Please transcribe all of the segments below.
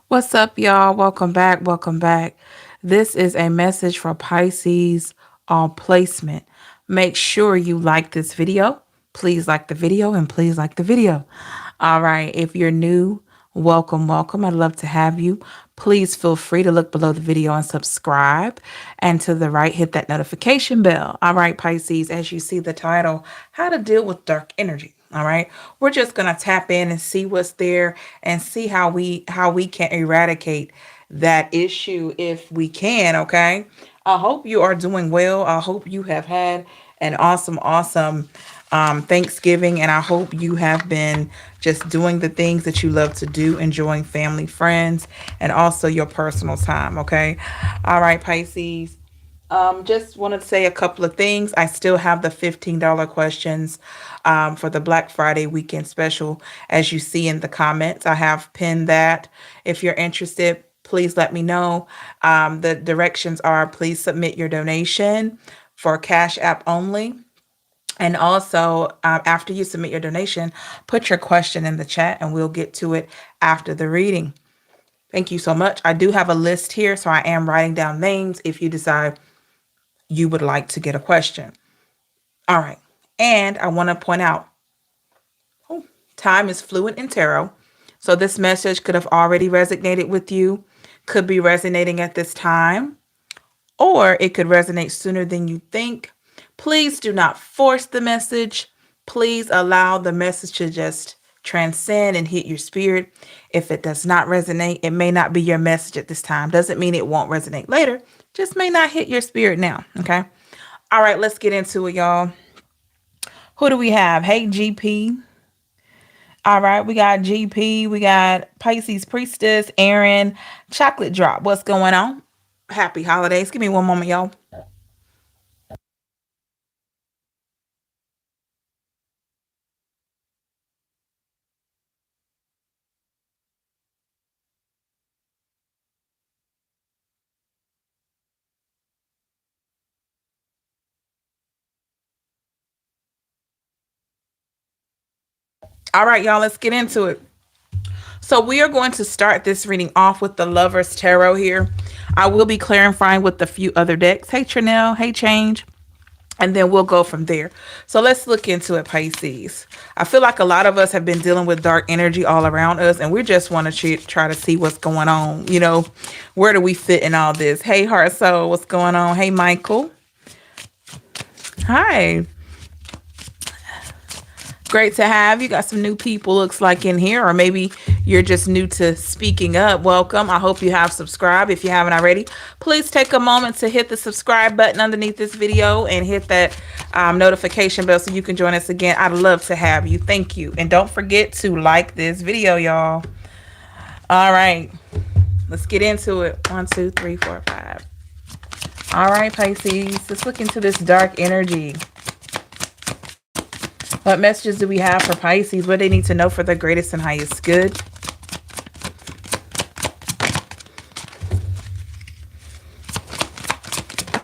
What's up, y'all? Welcome back. Welcome back. This is a message for Pisces on placement. Make sure you like this video. Please like the video and please like the video. All right. If you're new, welcome, welcome. I'd love to have you. Please feel free to look below the video and subscribe. And to the right, hit that notification bell. All right, Pisces, as you see the title, How to Deal with Dark Energy. All right. We're just going to tap in and see what's there and see how we can eradicate that issue if we can, okay? I hope you are doing well. I hope you have had an awesome Thanksgiving, and I hope you have been just doing the things that you love to do, enjoying family, friends, and also your personal time, okay? All right, Pisces. Just wanted to say a couple of things. I still have the $15 questions for the Black Friday weekend special, as you see in the comments. I have pinned that. If you're interested, please let me know. The directions are please submit your donation for Cash App only. And also, after you submit your donation, put your question in the chat and we'll get to it after the reading. Thank you so much. I do have a list here, so I am writing down names if you decide you would like to get a question. All right. And I want to point out, time is fluid in tarot. So this message could have already resonated with you, could be resonating at this time, or it could resonate sooner than you think. Please do not force the message. Please allow the message to just transcend and hit your spirit. If it does not resonate, it may not be your message at this time. Doesn't mean it won't resonate later. Just may not hit your spirit now. Okay. All right, let's get into it, y'all. Who do we have? Hey, GP. All right, we got GP. We got Pisces Priestess, Aaron, Chocolate Drop. What's going on? Happy holidays. Give me one moment, y'all. All right, y'all, let's get into it. So we are going to start this reading off with the Lover's Tarot here. I will be clarifying with a few other decks. Hey, Trinell. Hey, Change. And then we'll go from there. So let's look into it, Pisces. I feel like a lot of us have been dealing with dark energy all around us, and we just want to try to see what's going on. Where do we fit in all this? Hey, Heart Soul, what's going on? Hey, Michael. Hi. Great to have you. Got some new people, looks like, in here, or maybe you're just new to speaking up. Welcome. I hope you have subscribed. If you haven't already, please take a moment to hit the subscribe button underneath this video and hit that notification bell so you can join us again. I'd love to have you. Thank you. And don't forget to like this video, y'all. All right. Let's get into it. 1, 2, 3, 4, 5. All right, Pisces. Let's look into this dark energy. What messages do we have for Pisces? What they need to know for the greatest and highest good?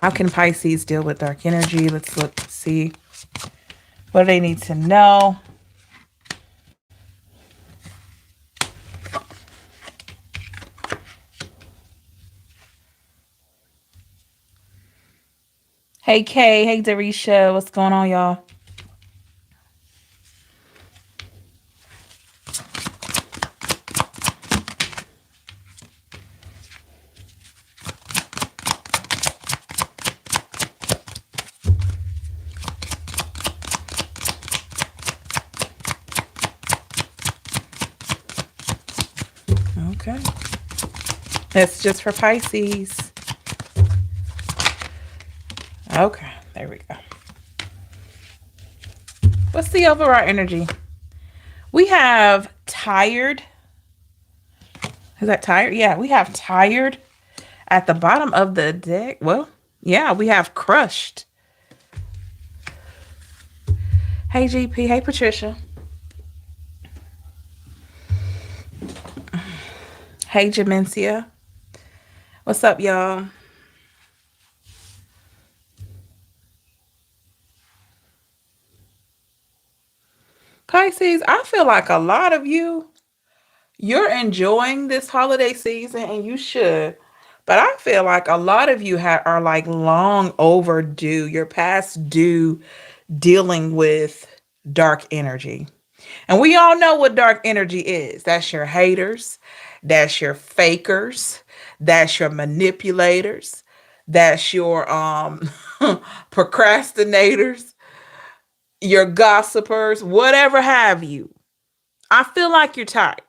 How can Pisces deal with dark energy? Let's look, see. What do they need to know? Hey, Kay. Hey, Darisha. What's going on, y'all? Okay. That's just for Pisces. Okay. There we go. What's the overall energy? We have tired. Is that tired? Yeah, we have tired at the bottom of the deck. Well, yeah, we have crushed. Hey, GP. Hey, Patricia. Hey, Jamencia. What's up, y'all? Pisces, I feel like a lot of you You're enjoying this holiday season and you should. But I feel like a lot of you are like long overdue. You're past due dealing with dark energy. And we all know what dark energy is. That's your haters, that's your fakers, that's your manipulators, that's your procrastinators, your gossipers, whatever have you. I feel like you're tired.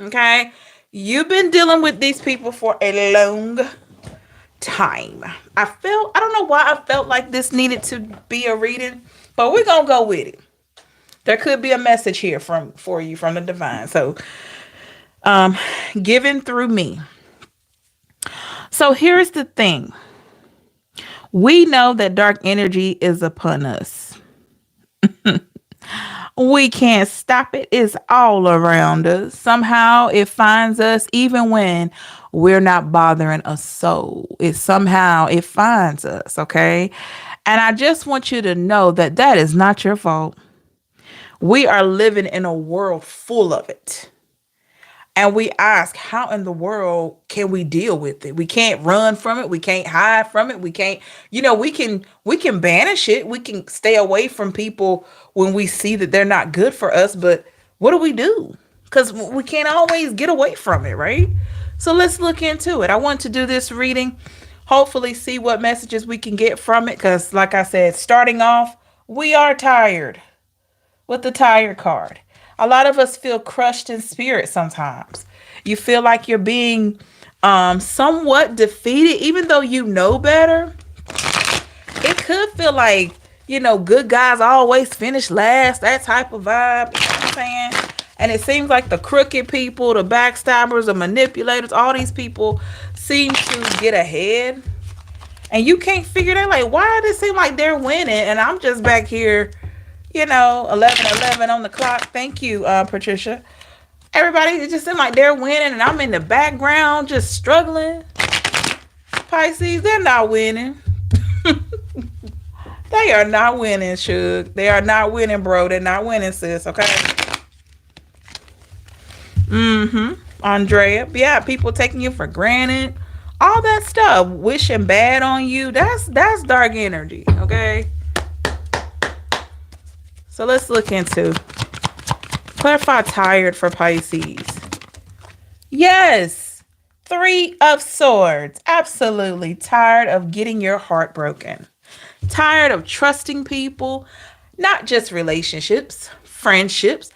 Okay? You've been dealing with these people for a long time. I don't know why I felt like this needed to be a reading, but we're going to go with it. There could be a message here for you from the divine. So, given through me. So here's the thing. We know that dark energy is upon us. We can't stop it. It's all around us. Somehow it finds us even when we're not bothering a soul. It finds us, okay? And I just want you to know that that is not your fault. We are living in a world full of it. And we ask, how in the world can we deal with it? We can't run from it. We can't hide from it. We can't, we can banish it. We can stay away from people when we see that they're not good for us. But what do we do? Because we can't always get away from it, right? So let's look into it. I want to do this reading, hopefully see what messages we can get from it. Because like I said, starting off, we are tired with the tired card. A lot of us feel crushed in spirit sometimes. You feel like you're being somewhat defeated, even though you know better. It could feel like, good guys always finish last, that type of vibe. You know what I'm saying? And it seems like the crooked people, the backstabbers, the manipulators, all these people seem to get ahead. And you can't figure that, like, why does it seem like they're winning? And I'm just back here 11:11 on the clock. Thank you, Patricia. Everybody, it just seems like they're winning, and I'm in the background just struggling. Pisces, they're not winning. They are not winning, Suge. They are not winning, bro. They're not winning, sis, okay? Andrea. Yeah, people taking you for granted. All that stuff. Wishing bad on you. That's dark energy, okay? So let's look into clarify tired for Pisces. Yes. 3 of Swords. Absolutely tired of getting your heart broken. Tired of trusting people, not just relationships, friendships,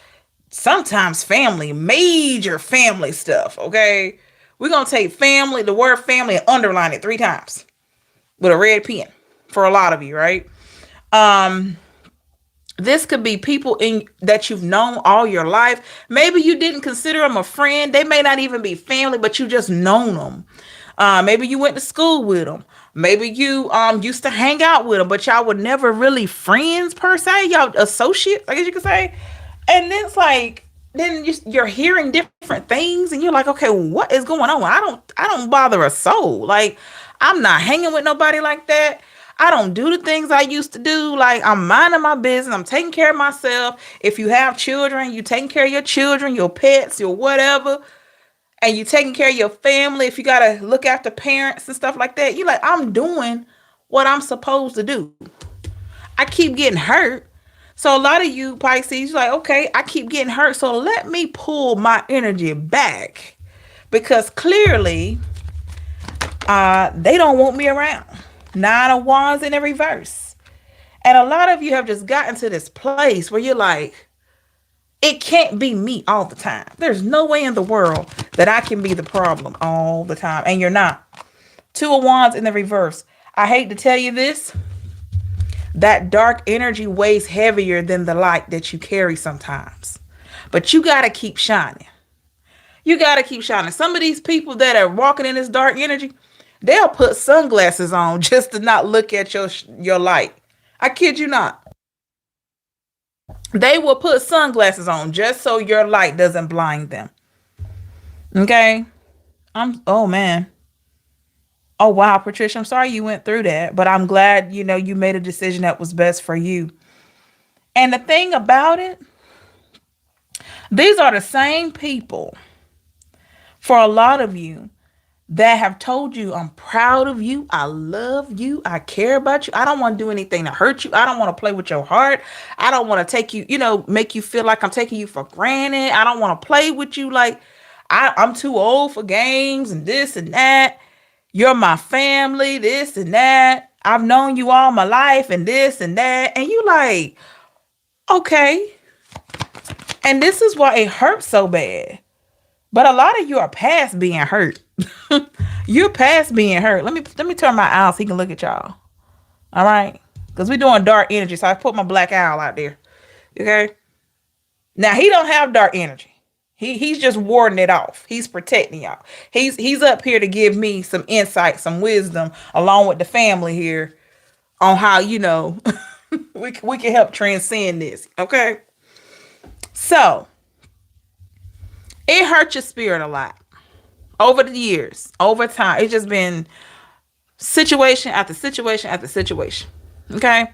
sometimes family, major family stuff, okay? We're going to take family, the word family, and underline it 3 times with a red pen for a lot of you, right? This could be people that you've known all your life. Maybe you didn't consider them a friend. They may not even be family, but you just known them. Maybe you went to school with them. Maybe you used to hang out with them, but y'all were never really friends per se. Y'all associates, I guess you could say. And then it's like, then you're hearing different things, and you're like, okay, what is going on? I don't bother a soul. Like, I'm not hanging with nobody like that. I don't do the things I used to do. Like, I'm minding my business. I'm taking care of myself. If you have children, you taking care of your children, your pets, your whatever. And you taking care of your family. If you got to look after parents and stuff like that, you're like, I'm doing what I'm supposed to do. I keep getting hurt. So a lot of you Pisces, you're like, okay, I keep getting hurt. So let me pull my energy back. Because clearly, they don't want me around. 9 of Wands in the reverse. And a lot of you have just gotten to this place where you're like, it can't be me all the time. There's no way in the world that I can be the problem all the time. And you're not. 2 of Wands in the reverse. I hate to tell you this. That dark energy weighs heavier than the light that you carry sometimes. But you got to keep shining. You got to keep shining. Some of these people that are walking in this dark energy, they'll put sunglasses on just to not look at your light. I kid you not. They will put sunglasses on just so your light doesn't blind them. Okay? Oh man. Oh wow, Patricia, I'm sorry you went through that, but I'm glad, you made a decision that was best for you. And the thing about it, these are the same people For a lot of you that have told you, I'm proud of you, I love you, I care about you, I don't want to do anything to hurt you, I don't want to play with your heart, I don't want to take you, make you feel like I'm taking you for granted, I don't want to play with you like I'm too old for games and this and that. You're my family, this and that. I've known you all my life and this and that. And you like, okay. And this is why it hurts so bad. But a lot of you are past being hurt. You're past being hurt. Let me turn my owl so he can look at y'all. All right. Because we're doing dark energy. So I put my black owl out there. Okay. Now he don't have dark energy. He's just warding it off. He's protecting y'all. He's up here to give me some insight, some wisdom, along with the family here on how, we can help transcend this. Okay. So it hurt your spirit a lot over the years, over time. It's just been situation after situation after situation. Okay.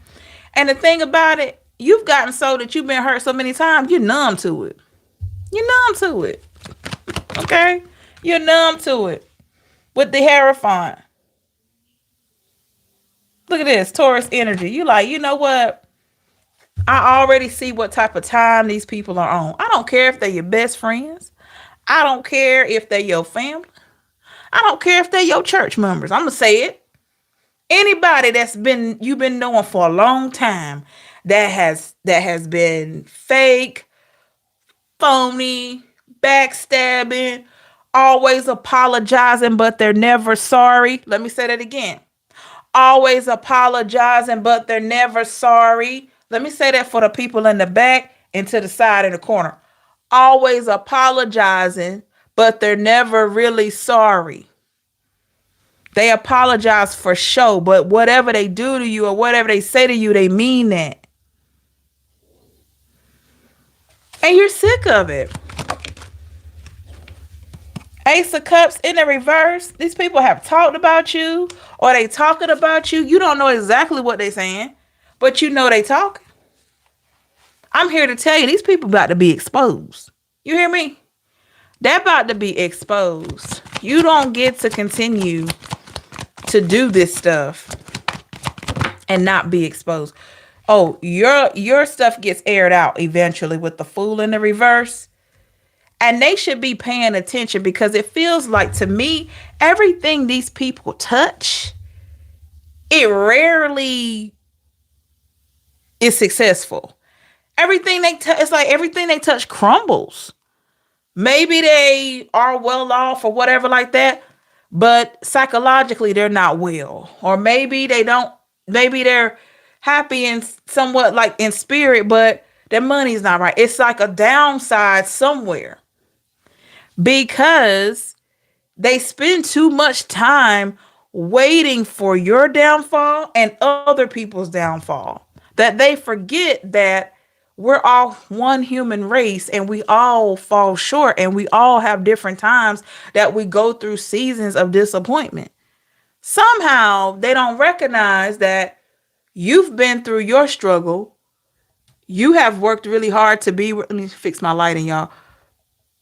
And the thing about it, you've gotten so that you've been hurt so many times, you're numb to it. You're numb to it. Okay? You're numb to it. With the Hierophant. Look at this. Taurus energy. You like, you know what? I already see what type of time these people are on. I don't care if they're your best friends. I don't care if they're your family. I don't care if they're your church members. I'm going to say it. Anybody you've been knowing for a long time that has been fake, phony, backstabbing, always apologizing, but they're never sorry. Let me say that again. Always apologizing, but they're never sorry. Let me say that for the people in the back and to the side in the corner. Always apologizing, but they're never really sorry. They apologize for show, but whatever they do to you or whatever they say to you, they mean that. And you're sick of it. Ace of Cups in the reverse. These people have talked about you or they talking about you. You don't know exactly what they're saying, but you know they talking. I'm here to tell you, these people about to be exposed. You hear me? They're about to be exposed. You don't get to continue to do this stuff and not be exposed. Oh, your stuff gets aired out eventually with the Fool in the reverse. And they should be paying attention because it feels like, to me, everything these people touch, it rarely is successful. Everything they touch, it's like everything they touch crumbles. Maybe they are well off or whatever like that, but psychologically they're not well. Or maybe they're happy and somewhat like in spirit, but their money's not right. It's like a downside somewhere because they spend too much time waiting for your downfall and other people's downfall, that they forget that we're all one human race and we all fall short and we all have different times that we go through seasons of disappointment. Somehow they don't recognize that you've been through your struggle. You have worked really hard to be, let me fix my lighting, y'all.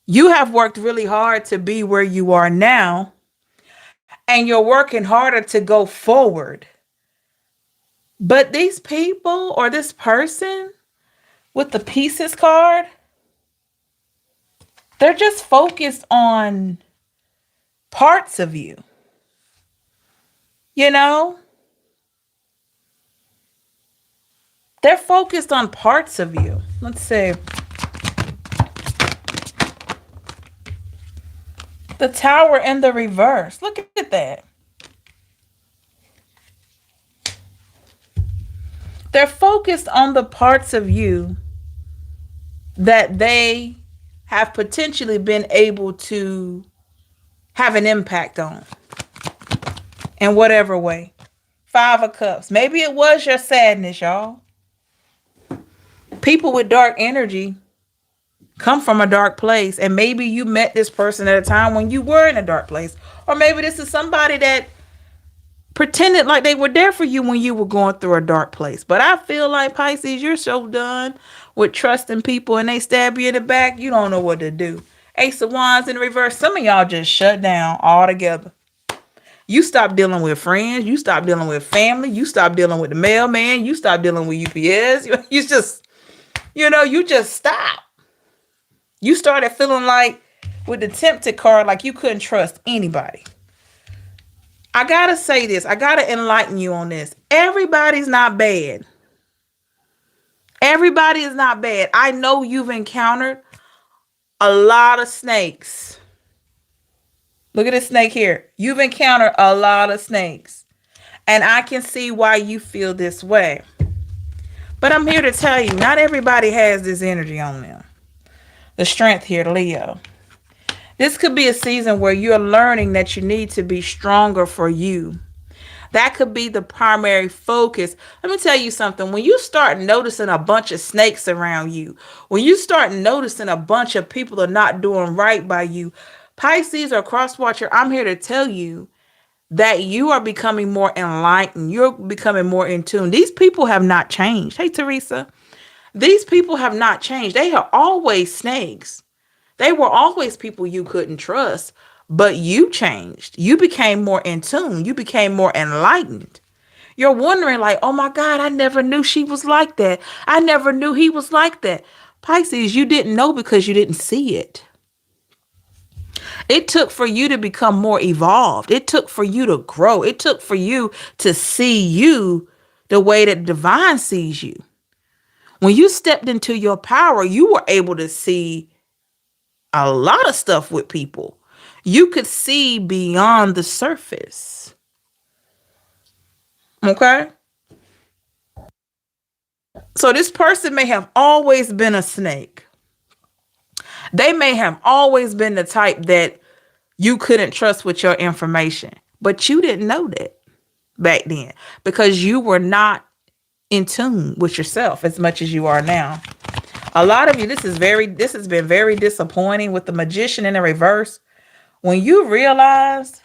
You have worked really hard to be where you are now, and you're working harder to go forward. But these people or this person with the Pieces card, they're just focused on parts of you. You know? They're focused on parts of you. Let's see. The Tower in the reverse. Look at that. They're focused on the parts of you that they have potentially been able to have an impact on in whatever way. 5 of Cups. Maybe it was your sadness, y'all. People with dark energy come from a dark place, and maybe you met this person at a time when you were in a dark place, or maybe this is somebody that pretended like they were there for you when you were going through a dark place. But I feel like, Pisces, you're so done with trusting people and they stab you in the back, you don't know what to do. Ace of Wands in reverse. Some of y'all just shut down altogether. You stop dealing with friends. You stop dealing with family. You stop dealing with the mailman. You stop dealing with UPS. You just, you just stop. You started feeling like with the tempted card, like you couldn't trust anybody. I got to say this. I got to enlighten you on this. Everybody's not bad. Everybody is not bad. I know you've encountered a lot of snakes. Look at this snake here. You've encountered a lot of snakes. And I can see why you feel this way. But I'm here to tell you, not everybody has this energy on them. The strength here, Leo. This could be a season where you're learning that you need to be stronger for you. That could be the primary focus. Let me tell you something. When you start noticing a bunch of snakes around you, when you start noticing a bunch of people are not doing right by you, Pisces or cross watcher, I'm here to tell you that you are becoming more enlightened. You're becoming more in tune. These people have not changed. Hey, Teresa. These people have not changed. They are always snakes. They were always people you couldn't trust, but you changed. You became more in tune. You became more enlightened. You're wondering like, oh my God, I never knew she was like that. I never knew he was like that. Pisces, you didn't know because you didn't see it. It took for you to become more evolved. It took for you to grow. It took for you to see you the way that divine sees you. When you stepped into your power, you were able to see a lot of stuff with people. You could see beyond the surface. Okay? So this person may have always been a snake. They may have always been the type that you couldn't trust with your information, but you didn't know that back then because you were not in tune with yourself as much as you are now. A lot of you, this has been very disappointing with the Magician in the reverse. When you realize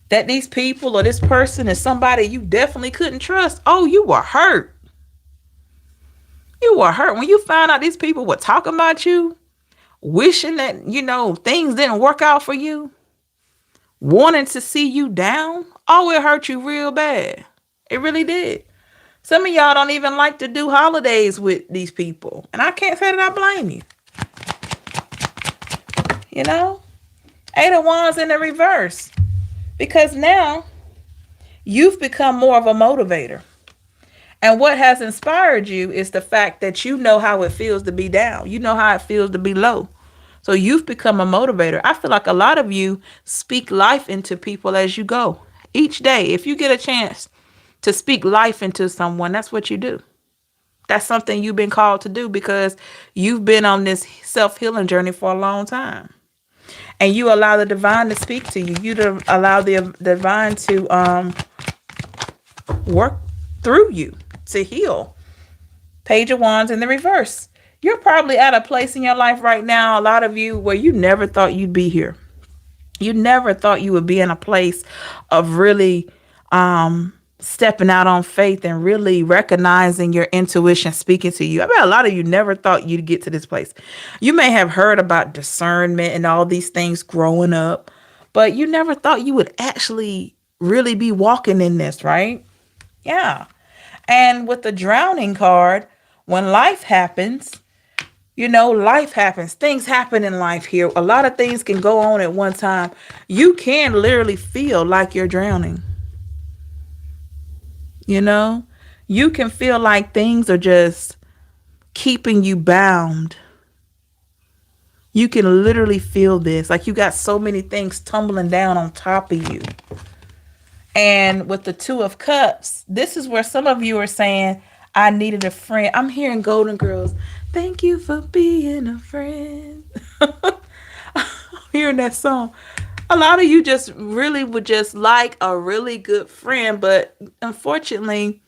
that these people or this person is somebody you definitely couldn't trust, oh, you were hurt. You were hurt when you found out these people were talking about you, wishing that, things didn't work out for you, wanting to see you down. Oh, it hurt you real bad. It really did. Some of y'all don't even like to do holidays with these people. And I can't say that I blame you. Eight of Wands in the reverse. Because now you've become more of a motivator. And what has inspired you is the fact that you know how it feels to be down. You know how it feels to be low. So you've become a motivator. I feel like a lot of you speak life into people as you go. Each day, if you get a chance to speak life into someone, that's what you do. That's something you've been called to do because you've been on this self-healing journey for a long time. And you allow the divine to speak to you. You allow the divine to work through you to heal. Page of Wands in the reverse. You're probably at a place in your life right now, a lot of you, where you never thought you'd be here. You never thought you would be in a place of really stepping out on faith and really recognizing your intuition speaking to you. I bet a lot of you never thought you'd get to this place. You may have heard about discernment and all these things growing up, but you never thought you would actually really be walking in this, right? Yeah. And with the drowning card, when life happens, life happens. Things happen in life here. A lot of things can go on at one time. You can literally feel like you're drowning. You can feel like things are just keeping you bound. You can literally feel this. Like you got so many things tumbling down on top of you. And with the Two of Cups, this is where some of you are saying, I needed a friend. I'm hearing Golden Girls. Thank you for being a friend. I'm hearing that song. A lot of you just really would just like a really good friend, but unfortunately,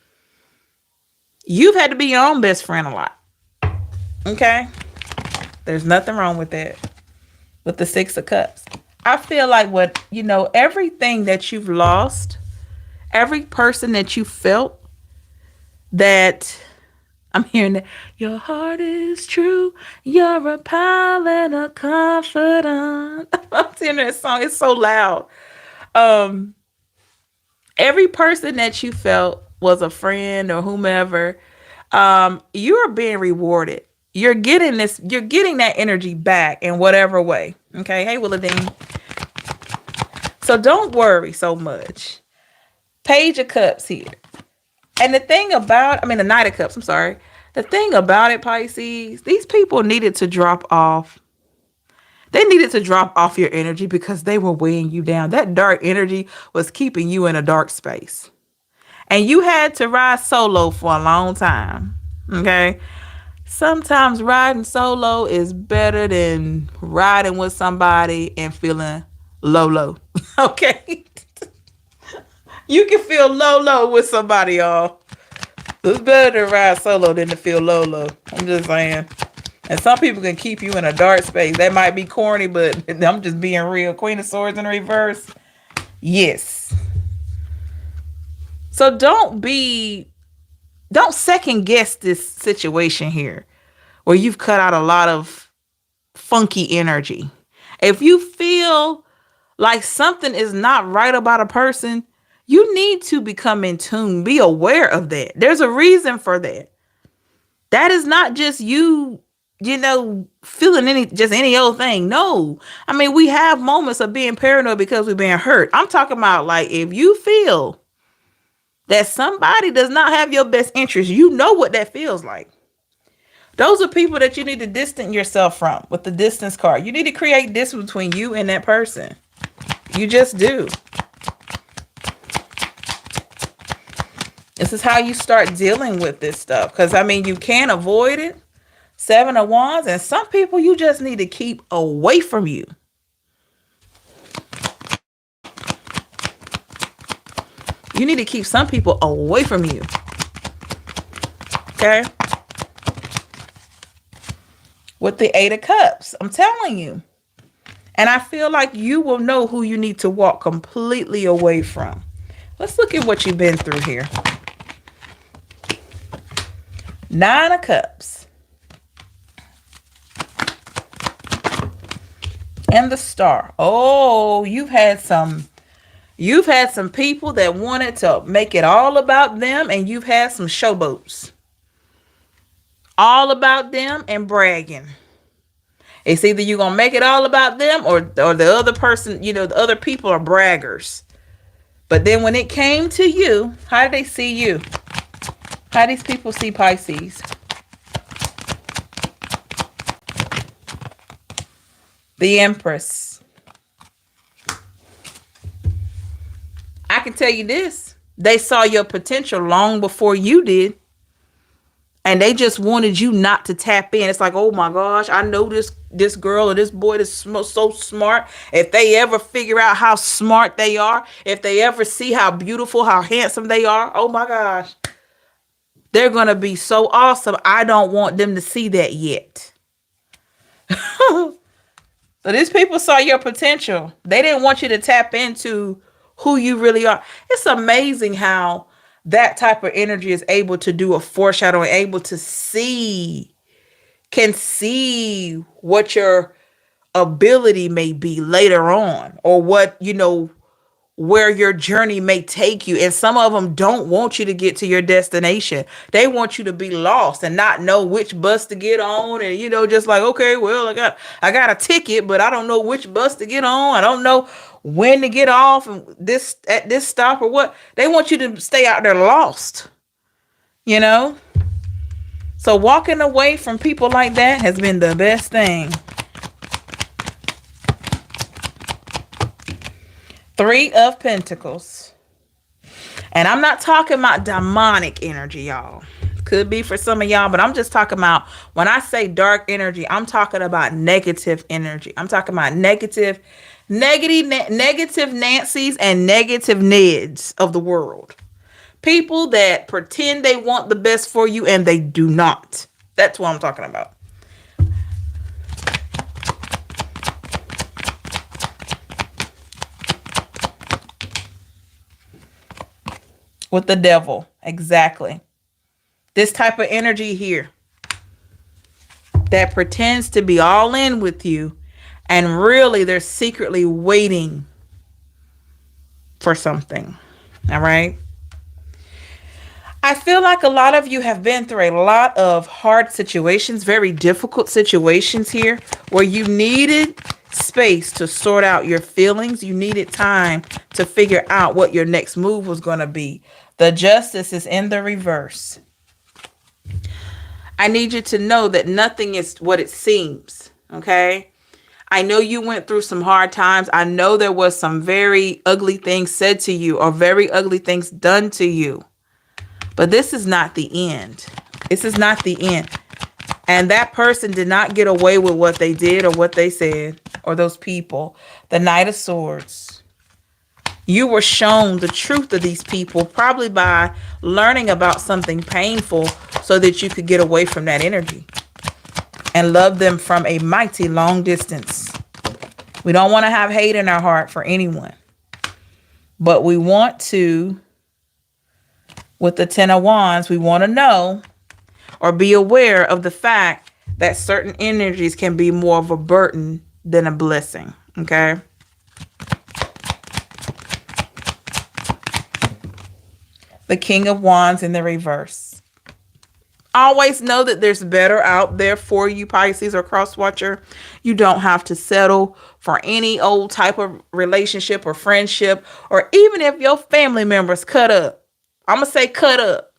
you've had to be your own best friend a lot. Okay? There's nothing wrong with that. With the Six of Cups. I feel like everything that you've lost, every person that you felt that I'm hearing that. Your heart is true. You're a pal and a confidant. I'm hearing that song. It's so loud. Um, every person that you felt was a friend or whomever, you're being rewarded. You're getting this, you're getting that energy back in whatever way. Okay. Hey, Willadine. So don't worry so much. Page of Cups here. And the thing about, I mean, the Knight of Cups, I'm sorry. The thing about it, Pisces, these people needed to drop off. They needed to drop off your energy because they were weighing you down. That dark energy was keeping you in a dark space. And you had to ride solo for a long time. Okay. Sometimes riding solo is better than riding with somebody and feeling low. Okay. You can feel low with somebody, y'all. It's better to ride solo than to feel low. I'm just saying. And some people can keep you in a dark space. That might be corny, but I'm just being real. Queen of Swords in reverse. Yes. So don't second guess this situation here where you've cut out a lot of funky energy. If you feel like something is not right about a person, you need to become in tune. Be aware of that. There's a reason for that. That is not just you, feeling any old thing. No. I mean, we have moments of being paranoid because we're being hurt. I'm talking about like if you feel that somebody does not have your best interest, you know what that feels like. Those are people that you need to distance yourself from with the distance card. You need to create distance between you and that person. You just do. This is how you start dealing with this stuff. Because, I mean, you can't avoid it. 7 of Wands. And some people you just need to keep away from you. You need to keep some people away from you. Okay? With the 8 of Cups. I'm telling you. And I feel like you will know who you need to walk completely away from. Let's look at what you've been through here. 9 of Cups. And the Star. Oh, you've had some people that wanted to make it all about them, and you've had some showboats. All about them and bragging. It's either you're going to make it all about them or the other person, the other people are braggers. But then when it came to you, how did they see you? How these people see Pisces? The Empress. I can tell you this. They saw your potential long before you did. And they just wanted you not to tap in. It's like, oh my gosh, I know this girl or this boy is so smart. If they ever figure out how smart they are, if they ever see how beautiful, how handsome they are, oh my gosh, they're going to be so awesome. I don't want them to see that yet. So these people saw your potential. They didn't want you to tap into who you really are. It's amazing how that type of energy is able to do a foreshadowing, able to can see what your ability may be later on, or what, where your journey may take you. And some of them don't want you to get to your destination. They want you to be lost and not know which bus to get on. And, just like, okay, well, I got a ticket, but I don't know which bus to get on. I don't know when to get off and at this stop or what. They want you to stay out there lost, So walking away from people like that has been the best thing. 3 of Pentacles. And I'm not talking about demonic energy, y'all. Could be for some of y'all, but I'm just talking about, when I say dark energy, I'm talking about negative energy. I'm talking about negative Nancys and negative Neds of the world. People that pretend they want the best for you and they do not. That's what I'm talking about. With the Devil. Exactly. This type of energy here that pretends to be all in with you, and really they're secretly waiting for something. All right. I feel like a lot of you have been through a lot of hard situations, very difficult situations here, where you needed space to sort out your feelings. You needed time to figure out what your next move was going to be. The Justice is in the reverse. I need you to know that nothing is what it seems. Okay. I know you went through some hard times. I know there was some very ugly things said to you or very ugly things done to you. But this is not the end. This is not the end. And that person did not get away with what they did or what they said, or those people. The Knight of Swords. You were shown the truth of these people, probably by learning about something painful so that you could get away from that energy and love them from a mighty long distance. We don't want to have hate in our heart for anyone, but we want to, with the Ten of Wands, we want to know or be aware of the fact that certain energies can be more of a burden than a blessing. Okay. The King of Wands in the reverse. Always know that there's better out there for you, Pisces or cross watcher. You don't have to settle for any old type of relationship or friendship, or even if your family members cut up. I'm going to say cut up.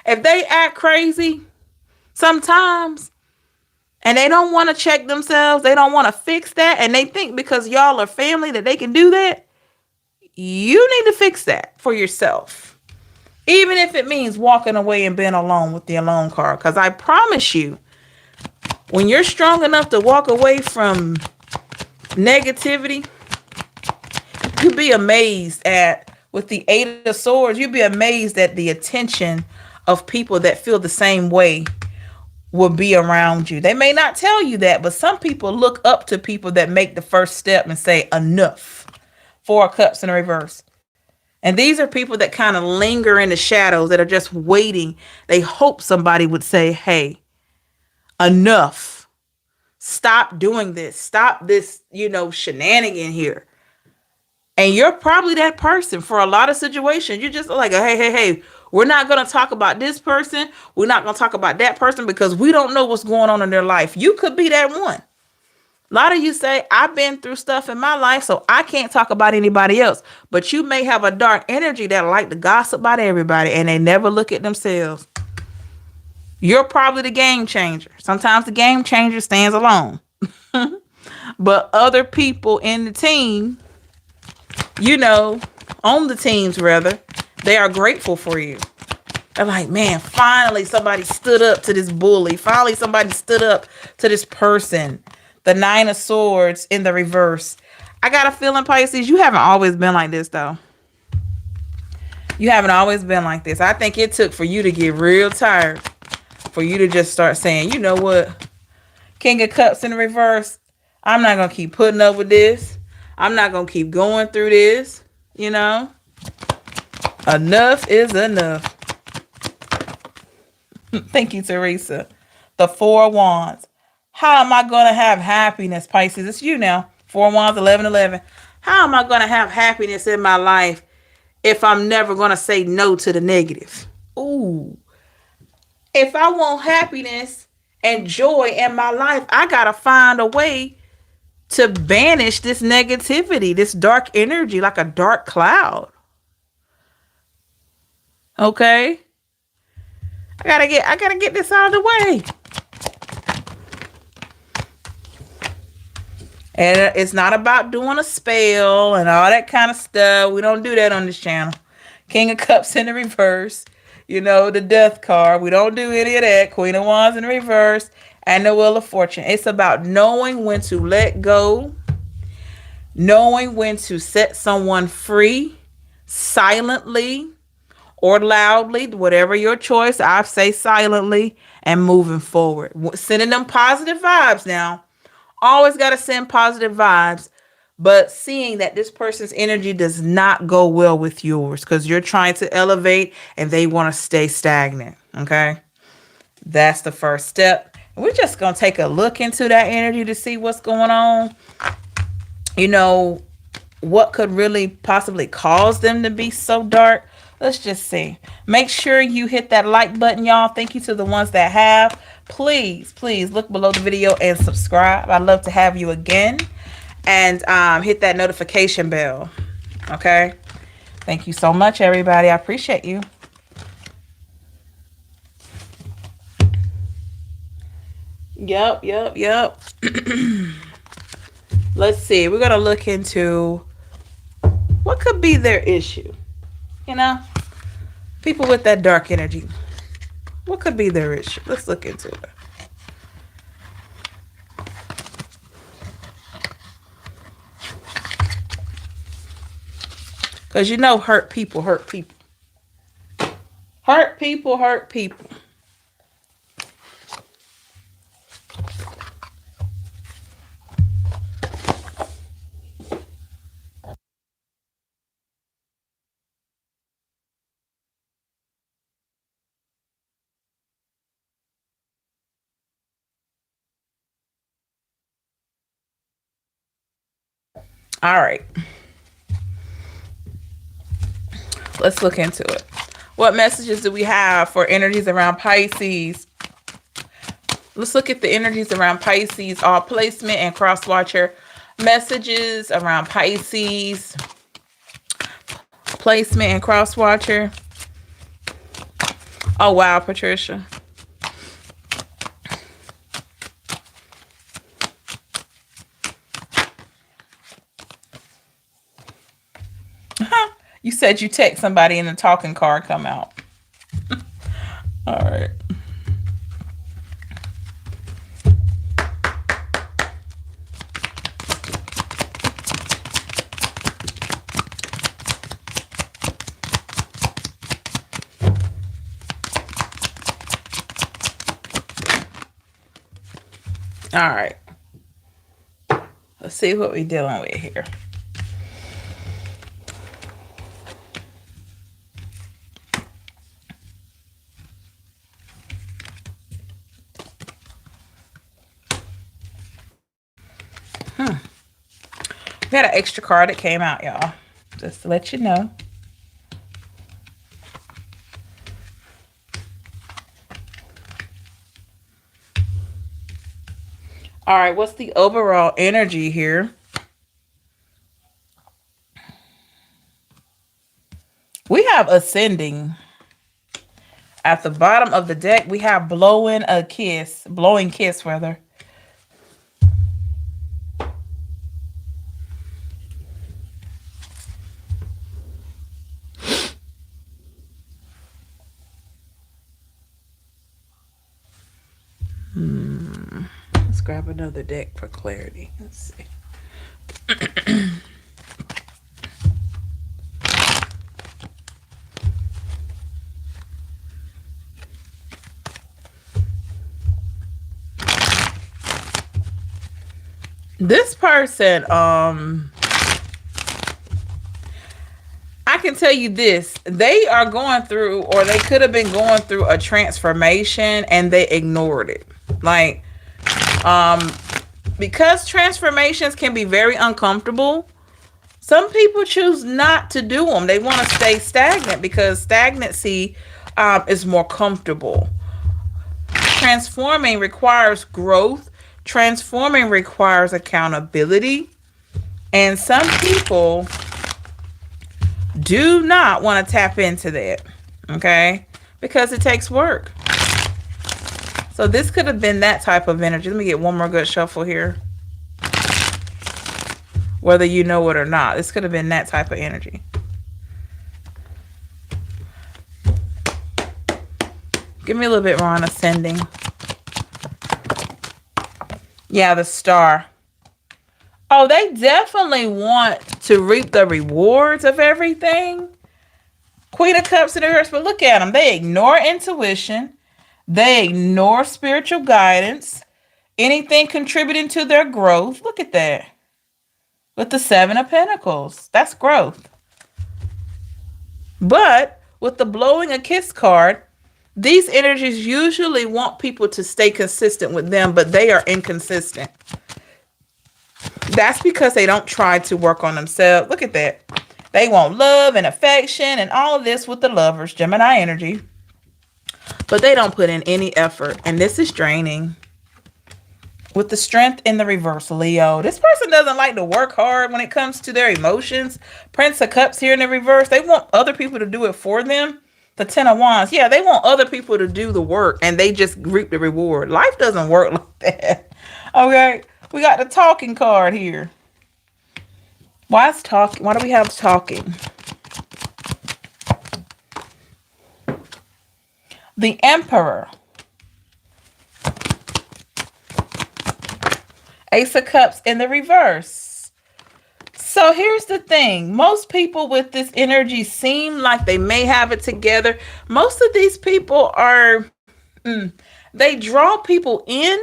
If they act crazy sometimes and they don't want to check themselves, they don't want to fix that, and they think because y'all are family that they can do that, you need to fix that for yourself. Even if it means walking away and being alone with the alone card. Because I promise you, when you're strong enough to walk away from negativity, you'd be amazed at, with the Eight of Swords, you'd be amazed at the attention of people that feel the same way will be around you. They may not tell you that, but some people look up to people that make the first step and say, enough. Four of Cups in reverse. And these are people that kind of linger in the shadows, that are just waiting. They hope somebody would say, hey, enough. Stop doing this. Stop this, shenanigan here. And you're probably that person for a lot of situations. You're just like, hey, we're not going to talk about this person. We're not going to talk about that person because we don't know what's going on in their life. You could be that one. A lot of you say, I've been through stuff in my life, so I can't talk about anybody else. But you may have a dark energy that like to gossip about everybody, and they never look at themselves. You're probably the game changer. Sometimes the game changer stands alone. But other people in the team, on the teams rather, they are grateful for you. They're like, man, finally somebody stood up to this bully. Finally somebody stood up to this person. The Nine of Swords in the reverse. I got a feeling, Pisces, you haven't always been like this, though. You haven't always been like this. I think it took for you to get real tired, for you to just start saying, you know what? King of Cups in the reverse. I'm not going to keep putting up with this. I'm not going to keep going through this. Enough is enough. Thank you, Teresa. The Four of Wands. How am I going to have happiness, Pisces? It's you now. 4 Wands, 11. How am I going to have happiness in my life if I'm never going to say no to the negative? Ooh. If I want happiness and joy in my life, I got to find a way to banish this negativity, this dark energy, like a dark cloud. Okay? I gotta get this out of the way. And it's not about doing a spell and all that kind of stuff. We don't do that on this channel. King of Cups in the reverse. The Death card. We don't do any of that. Queen of Wands in the reverse. And the Wheel of Fortune. It's about knowing when to let go. Knowing when to set someone free. Silently or loudly. Whatever your choice. I say silently. And moving forward. Sending them positive vibes now. Always got to send positive vibes, but seeing that this person's energy does not go well with yours because you're trying to elevate and they want to stay stagnant. Okay. That's the first step. We're just going to take a look into that energy to see what's going on. You know, what could really possibly cause them to be so dark. Let's just see. Make sure you hit that like button, y'all. Thank you to the ones that have. Please, please look below the video and subscribe. I'd love to have you again. And hit that notification bell. Okay. Thank you so much, everybody. I appreciate you. Yep. Let's see. We're going to look into what could be their issue. You know, people with that dark energy. What could be their issue? Let's look into it. Because you know, hurt people hurt people. Hurt people hurt people. All right. Let's look into it. What messages do we have for energies around Pisces? Let's look at the energies around Pisces, all placement and cross watcher. Messages around Pisces, placement and cross watcher. Oh, wow, Patricia. You said you text somebody and the talking card come out. All right. All right. Let's see what we're dealing with here. We had an extra card that came out, y'all. Just to let you know. All right, what's the overall energy here? We have ascending. At the bottom of the deck, we have blowing kiss rather. Let's grab another deck for clarity. Let's see. This person, I can tell you this, they are going through, or they could have been going through a transformation and they ignored it. Like, because transformations can be very uncomfortable, some people choose not to do them. They want to stay stagnant because stagnancy is more comfortable. Transforming requires growth. Transforming requires accountability. And some people do not want to tap into that, okay? Because it takes work. So this could have been that type of energy. Let me get one more good shuffle here. Whether you know it or not, this could have been that type of energy. Give me a little bit more on ascending. Yeah, the star. Oh, they definitely want to reap the rewards of everything. Queen of Cups in the reverse, but look at them. They ignore intuition. They ignore spiritual guidance. Anything contributing to their growth. Look at that. With the Seven of Pentacles. That's growth. But with the blowing a kiss card, These energies usually want people to stay consistent with them, but they are inconsistent. That's because they don't try to work on themselves. Look at that. They want love and affection and all of this with the lovers, Gemini energy. But they don't put in any effort. And this is draining. With the strength in the reverse, Leo. This person doesn't like to work hard when it comes to their emotions. Prince of Cups here in the reverse. They want other people to do it for them. The Ten of Wands. Yeah, they want other people to do the work and they just reap the reward. Life doesn't work like that. Okay. We got the talking card here. Why is talking? Why do we have talking? The Emperor. Ace of Cups in the reverse. So here's the thing. Most people with this energy seem like they may have it together. Most of these people are, they draw people in.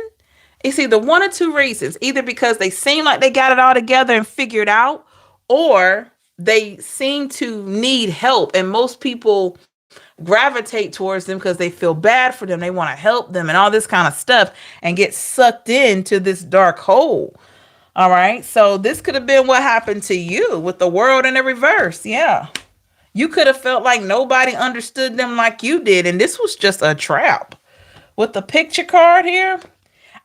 It's either one or two reasons. Either because they seem like they got it all together and figured out, or they seem to need help. And most people gravitate towards them because they feel bad for them. They want to help them and all this kind of stuff and get sucked into this dark hole. All right. So this could have been what happened to you with the World in the reverse. Yeah. You could have felt like nobody understood them like you did. And this was just a trap. With the picture card here,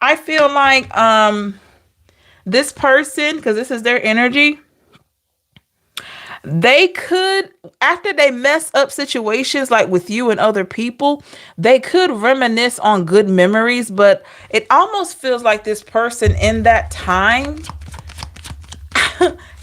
I feel like this person, because this is their energy, they could, after they mess up situations like with you and other people, they could reminisce on good memories, but it almost feels like this person in that time,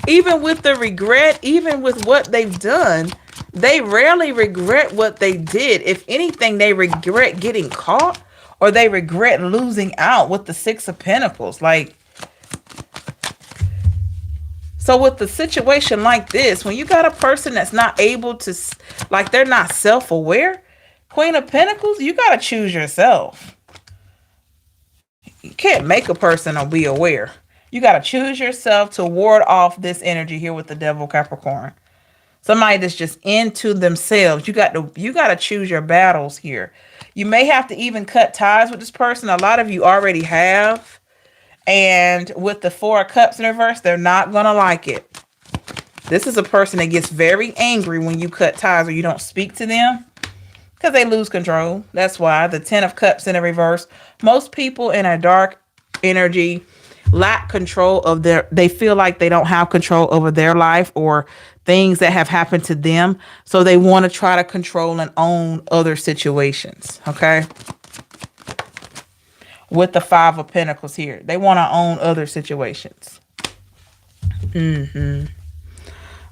even with the regret, even with what they've done, they rarely regret what they did. If anything, they regret getting caught or they regret losing out with the Six of Pentacles. Like, so with the situation like this, when you got a person that's not able to, like they're not self-aware, Queen of Pentacles, you got to choose yourself. You can't make a person or be aware. You got to choose yourself to ward off this energy here with the Devil, Capricorn. Somebody that's just into themselves. You got to choose your battles here. You may have to even cut ties with this person. A lot of you already have. And with the Four of Cups in reverse, they're not going to like it. This is a person that gets very angry when you cut ties or you don't speak to them because they lose control. That's why the Ten of Cups in the reverse. Most people in a dark energy lack control of they feel like they don't have control over their life or things that have happened to them. So they want to try to control and own other situations. Okay. With the Five of Pentacles here. They want to own other situations.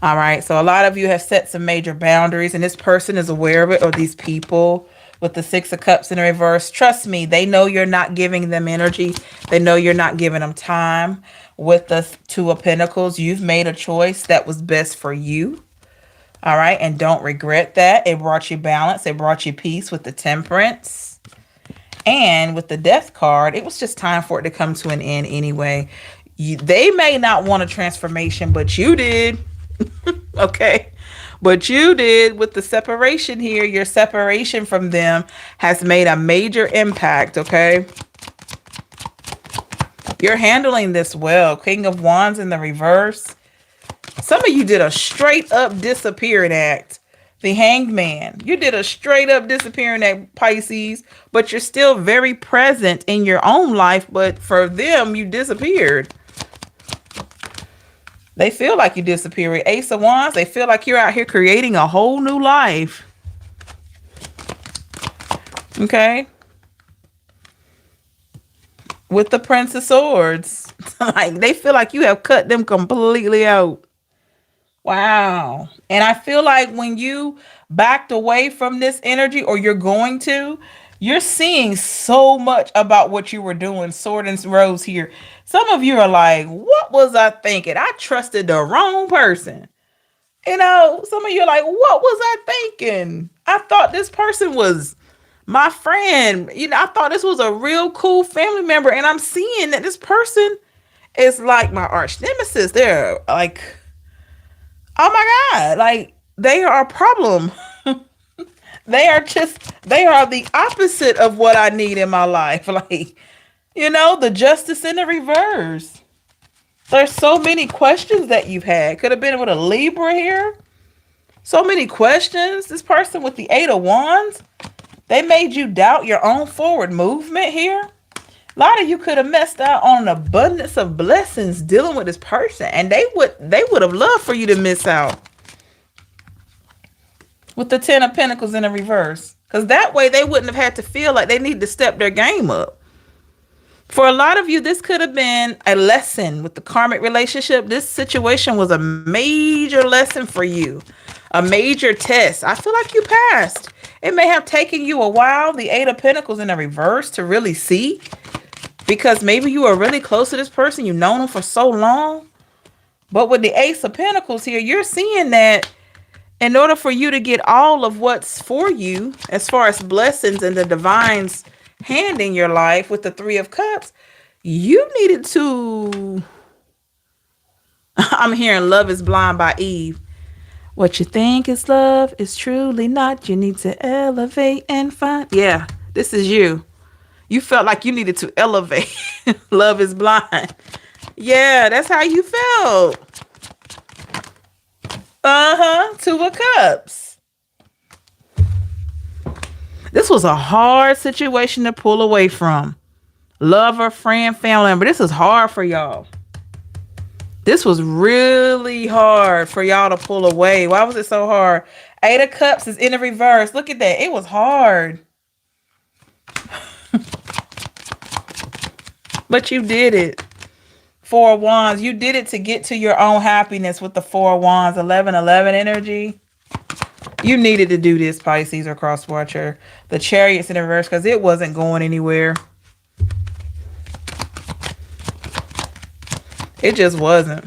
All right. So a lot of you have set some major boundaries and this person is aware of it, or these people with the Six of Cups in reverse. Trust me, they know you're not giving them energy. They know you're not giving them time. With the Two of Pentacles, you've made a choice that was best for you. All right. And don't regret that. It brought you balance. It brought you peace with the Temperance. And with the Death card, it was just time for it to come to an end anyway. They may not want a transformation, but you did. Okay. But you did with the separation here. Your separation from them has made a major impact. Okay. You're handling this well. King of Wands in the reverse. Some of you did a straight up disappearing act. The Hanged Man. You did a straight up disappearing act, Pisces, but you're still very present in your own life. But for them, you disappeared. They feel like you disappeared. Ace of Wands, they feel like you're out here creating a whole new life. Okay. With the Prince of Swords. Like they feel like you have cut them completely out. Wow. And I feel like when you backed away from this energy, or you're going to, you're seeing so much about what you were doing. Sword and Rose here. Some of you are like, what was I thinking? I trusted the wrong person. You know, some of you are like, what was I thinking? I thought this person was my friend. You know, I thought this was a real cool family member. And I'm seeing that this person is like my arch nemesis. They're like, oh my God, like they are a problem. They are the opposite of what I need in my life. Like, the justice in the reverse. There's so many questions that you've had. Could have been with a Libra here. So many questions. This person with the 8 of Wands, they made you doubt your own forward movement here. A lot of you could have messed out on an abundance of blessings dealing with this person, and they would have loved for you to miss out with the 10 of Pentacles in the reverse, because that way they wouldn't have had to feel like they need to step their game up. For a lot of you, this could have been a lesson with the karmic relationship. This situation was a major lesson for you, a major test. I feel like you passed. It may have taken you a while, the 8 of Pentacles in the reverse, to really see, because maybe you are really close to this person. You've known them for so long. But with the Ace of Pentacles here, you're seeing that in order for you to get all of what's for you, as far as blessings and the divine's hand in your life with the 3 of Cups, you needed to... I'm hearing Love is Blind by Eve. What you think is love is truly not. You need to elevate and find... Yeah, this is you. You felt like you needed to elevate. Love is blind. Yeah, that's how you felt. 2 of Cups. This was a hard situation to pull away from. Lover, friend, family member. This is hard for y'all. This was really hard for y'all to pull away. Why was it so hard? 8 of Cups is in the reverse. Look at that. It was hard. But you did it. 4 of Wands. You did it to get to your own happiness with the 4 of Wands. 11-11 energy. You needed to do this, Pisces or cross watcher. The Chariot's in the reverse because it wasn't going anywhere. It just wasn't.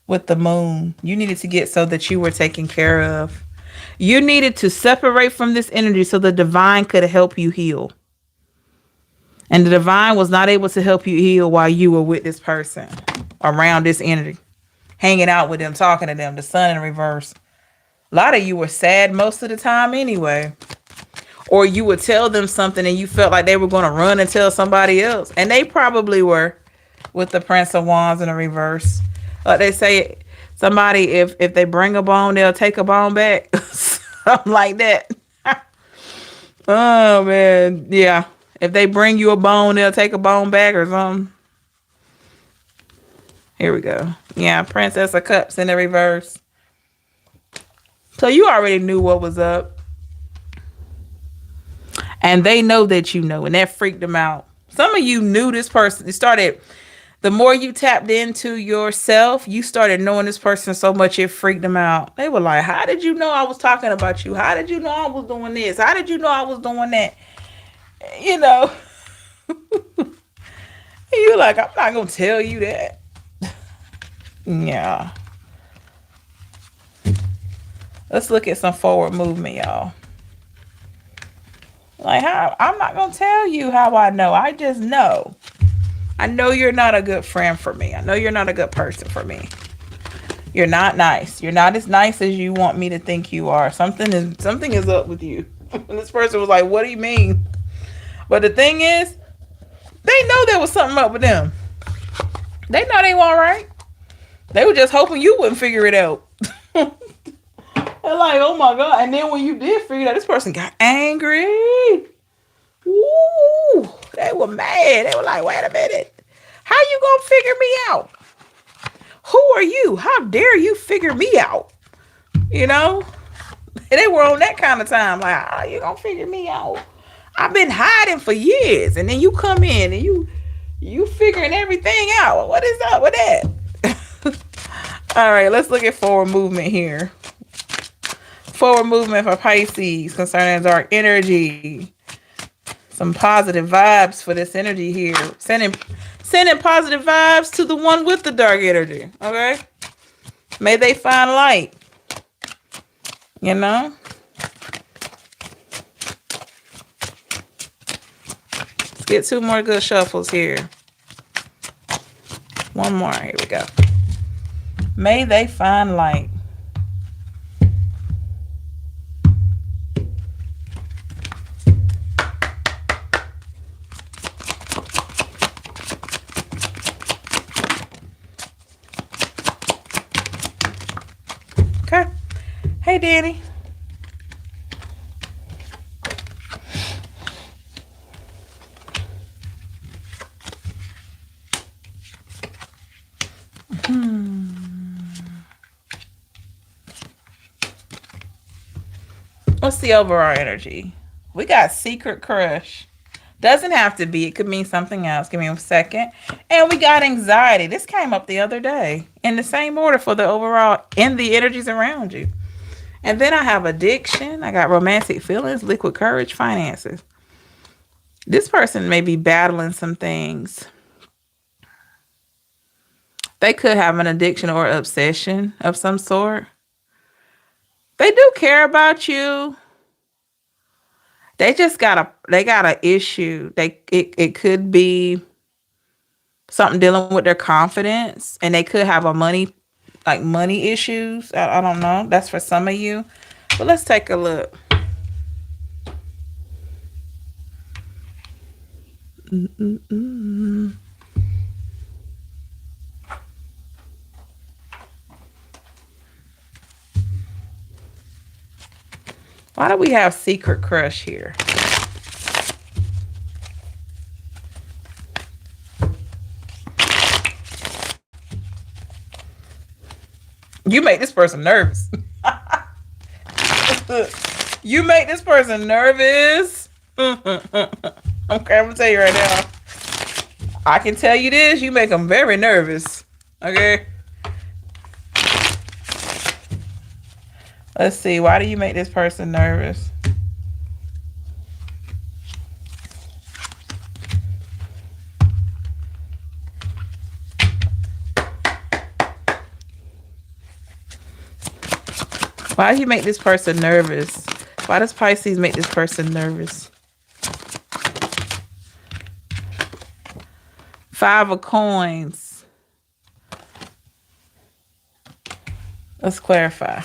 With the Moon, you needed to get so that you were taken care of. You needed to separate from this energy so the divine could help you heal. And the divine was not able to help you heal while you were with this person, around this energy, hanging out with them, talking to them. The Sun in reverse. A lot of you were sad most of the time anyway. Or you would tell them something and you felt like they were going to run and tell somebody else. And they probably were, with the Prince of Wands in the reverse. They say somebody, if they bring a bone, they'll take a bone back. Something like that. Oh, man. Yeah. If they bring you a bone, they'll take a bone back or something. Here we go. Yeah, Princess of Cups in the reverse. So you already knew what was up. And they know that you know, and that freaked them out. Some of you knew this person. It started, the more you tapped into yourself, you started knowing this person so much it freaked them out. They were like, how did you know I was talking about you? How did you know I was doing this? How did you know I was doing that? You know. You're like, I'm not going to tell you that. Yeah. Let's look at some forward movement, y'all. Like, how? I'm not going to tell you how I know. I just know. I know you're not a good friend for me. I know you're not a good person for me. You're not nice. You're not as nice as you want me to think you are. Something is up with you. And this person was like, what do you mean? But the thing is, they know there was something up with them. They know they weren't right. They were just hoping you wouldn't figure it out. They're like, oh my God. And then when you did figure it out, this person got angry. Ooh, they were mad. They were like, wait a minute. How you gonna figure me out? Who are you? How dare you figure me out? You know? And they were on that kind of time. Like, how you gonna figure me out? I've been hiding for years. And then you come in and you figuring everything out. What is up with that? All right, let's look at forward movement here. Forward movement for Pisces concerning dark energy. Some positive vibes for this energy here. Sending positive vibes to the one with the dark energy. Okay? May they find light. You know? Let's get 2 more good shuffles here. 1 more. Here we go. May they find light. Hey, Danny. What's the overall energy? We got secret crush. Doesn't have to be. It could mean something else. Give me a second. And we got anxiety. This came up the other day in the same order for the overall and the energies around you. And then I have addiction. I got romantic feelings, liquid courage, finances. This person may be battling some things. They could have an addiction or obsession of some sort. They do care about you. They just got an issue. It could be something dealing with their confidence, and they could have money issues. I don't know. That's for some of you. But let's take a look. Why do we have secret crush here? You make this person nervous. You make this person nervous. Okay, I'm gonna tell you right now. I can tell you this. You make them very nervous. Okay. Let's see. Why do you make this person nervous? Why do you make this person nervous? Why does Pisces make this person nervous? 5 of coins. Let's clarify.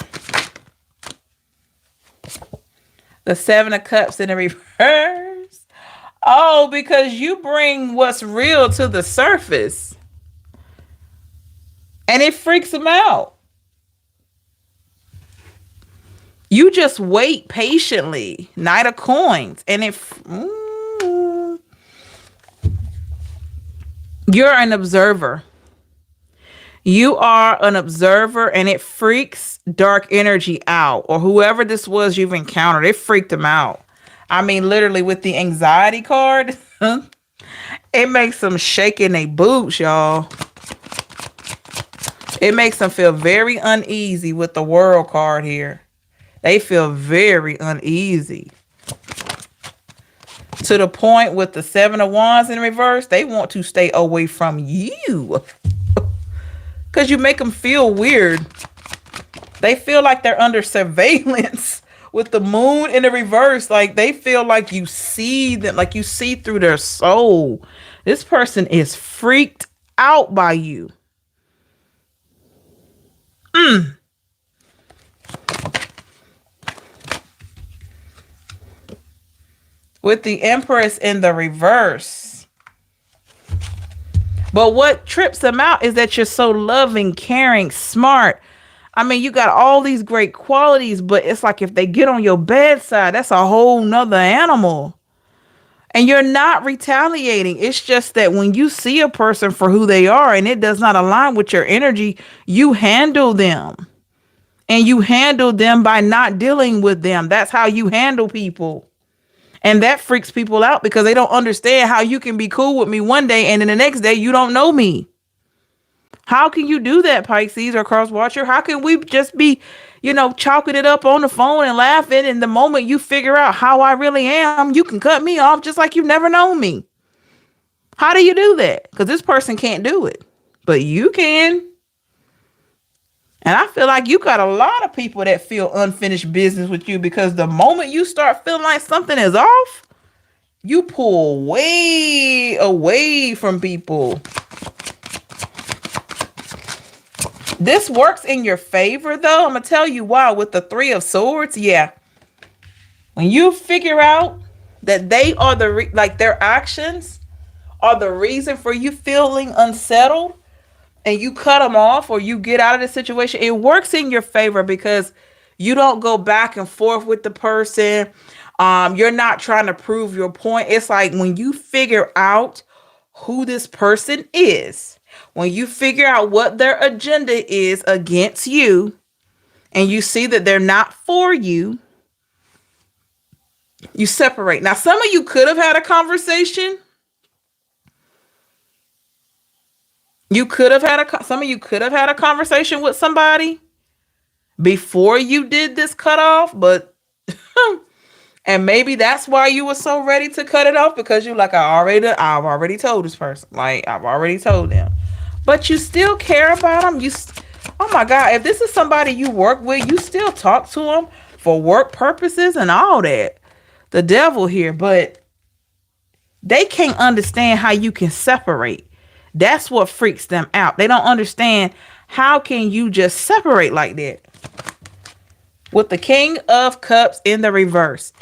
The 7 of cups in the reverse. Oh, because you bring what's real to the surface. And it freaks them out. You just wait patiently. Knight of coins. And you're an observer. You are an observer, and it freaks dark energy out, or whoever this was you've encountered. It freaked them out. I mean, literally with the anxiety card, it makes them shake in their boots, y'all. It makes them feel very uneasy with the world card here. They feel very uneasy. To the point with the 7 of wands in reverse, they want to stay away from you. Because you make them feel weird. They feel like they're under surveillance with the moon in the reverse. Like they feel like you see them, like you see through their soul. This person is freaked out by you. With the Empress in the reverse. But what trips them out is that you're so loving, caring, smart. I mean, you got all these great qualities, but it's like if they get on your bedside, that's a whole nother animal. And you're not retaliating. It's just that when you see a person for who they are and it does not align with your energy, you handle them. And you handle them by not dealing with them. That's how you handle people. And that freaks people out because they don't understand how you can be cool with me one day and then the next day you don't know me. How can you do that, Pisces or cross watcher? How can we just be, chalking it up on the phone and laughing, and the moment you figure out how I really am, you can cut me off just like you've never known me? How do you do that? Because this person can't do it, but you can. And I feel like you got a lot of people that feel unfinished business with you, because the moment you start feeling like something is off, you pull way away from people. This works in your favor, though. I'm going to tell you why. With the 3 of swords, yeah. When you figure out that they are their actions are the reason for you feeling unsettled, and you cut them off or you get out of the situation, it works in your favor because You don't go back and forth with the person. You're not trying to prove your point. It's like when you figure out who this person is, when you figure out what their agenda is against you, and you see that they're not for you, you separate. Now, some of you could have had a conversation. Some of you could have had a conversation with somebody before you did this cutoff, but and maybe that's why you were so ready to cut it off, because you're like, I've already told this person, like I've already told them, but you still care about them. Oh my God, if this is somebody you work with, you still talk to them for work purposes and all that. The devil here, but they can't understand how you can separate. That's what freaks them out. They don't understand, how can you just separate like that? With the King of Cups in the reverse.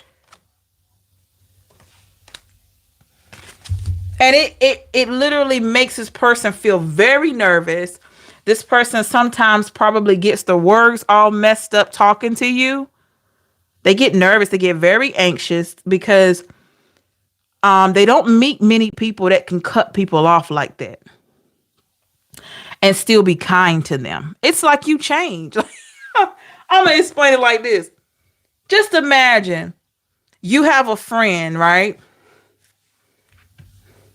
And it literally makes this person feel very nervous. This person sometimes probably gets the words all messed up talking to you. They get nervous. They get very anxious because they don't meet many people that can cut people off like that and still be kind to them. It's like you change. I'm going to explain it like this. Just imagine you have a friend, right?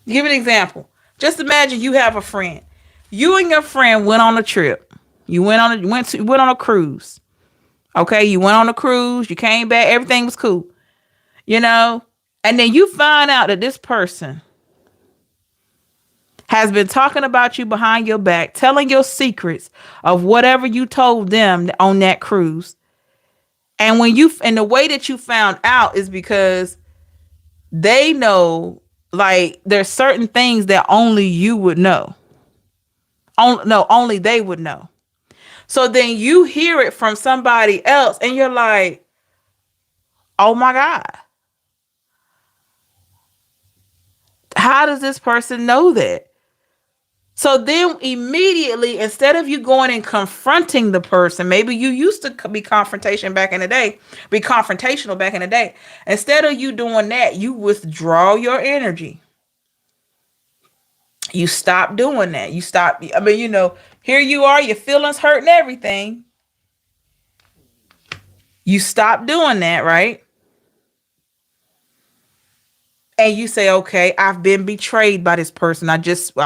Give an example. Just imagine you have a friend. You and your friend went on a trip. You went on a cruise. Okay, you went on a cruise. You came back. Everything was cool. You know, and then you find out that this person has been talking about you behind your back, telling your secrets of whatever you told them on that cruise. And the way that you found out is because they know, like, there's certain things that only you would know. Only they would know. So then you hear it from somebody else and you're like, oh my God. How does this person know that? So then immediately, instead of you going and confronting the person, maybe you used to be confrontational back in the day. Instead of you doing that, you withdraw your energy. You stop doing that. Here you are, your feelings hurt and everything. You stop doing that, right? And you say, okay, I've been betrayed by this person. I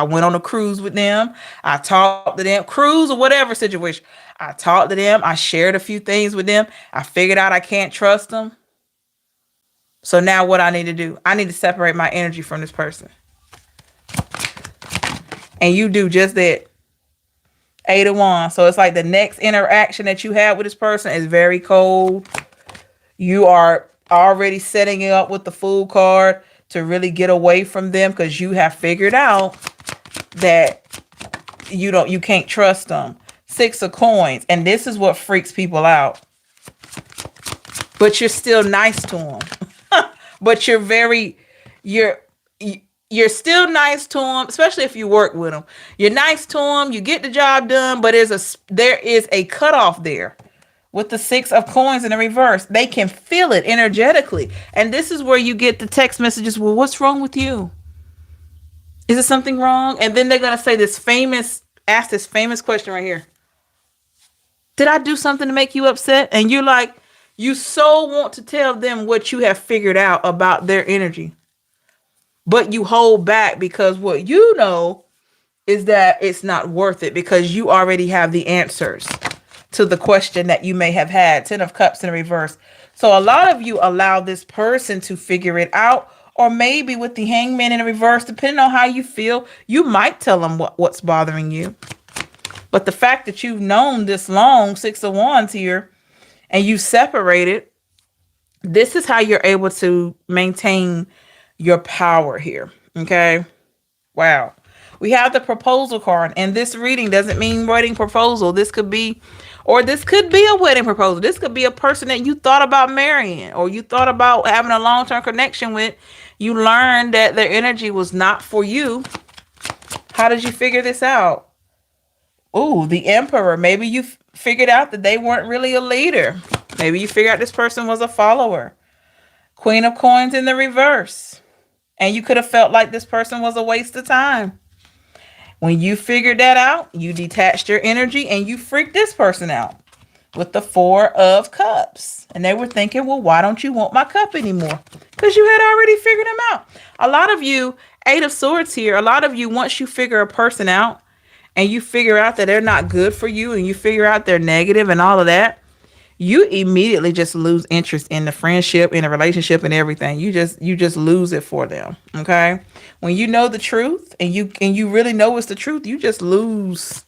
went on a cruise with them. I talked to them, cruise or whatever situation. I talked to them. I shared a few things with them. I figured out I can't trust them. So now what I need to do, I need to separate my energy from this person. And you do just that. 8 of Wands. So it's like the next interaction that you have with this person is very cold. You are already setting it up with the Fool card to really get away from them, because you have figured out that you can't trust them. 6 of Coins. And this is what freaks people out. But you're still nice to them. But you're still nice to them, especially if you work with them. You're nice to them. You get the job done, but there is a cutoff there. With the 6 of Coins in the reverse, they can feel it energetically. And this is where you get the text messages. Well, what's wrong with you? Is there something wrong? And then they're going to say ask this famous question right here. Did I do something to make you upset? And you're like, you so want to tell them what you have figured out about their energy. But you hold back because what you know is that it's not worth it, because you already have the answers to the question that you may have had. 10 of Cups in reverse. So a lot of you allow this person to figure it out, or maybe with the Hangman in reverse, depending on how you feel, you might tell them what's bothering you. But the fact that you've known this long, 6 of Wands here, and you separated, this is how you're able to maintain your power here. Okay. Wow. We have the proposal card, and this reading doesn't mean wedding proposal. This could be a wedding proposal. This could be a person that you thought about marrying, or you thought about having a long-term connection with. You learned that their energy was not for you. How did you figure this out? Oh, the Emperor. Maybe you figured out that they weren't really a leader. Maybe you figure out this person was a follower. Queen of Coins in the reverse. And you could have felt like this person was a waste of time. When you figured that out, you detached your energy and you freaked this person out with the Four of Cups. And they were thinking, well, why don't you want my cup anymore? Because you had already figured them out. A lot of you, Eight of Swords here, a lot of you, once you figure a person out and you figure out that they're not good for you and you figure out they're negative and all of that, you immediately just lose interest in the friendship, in the relationship, and everything. You just lose it for them. Okay. When you know the truth and you really know it's the truth, you just lose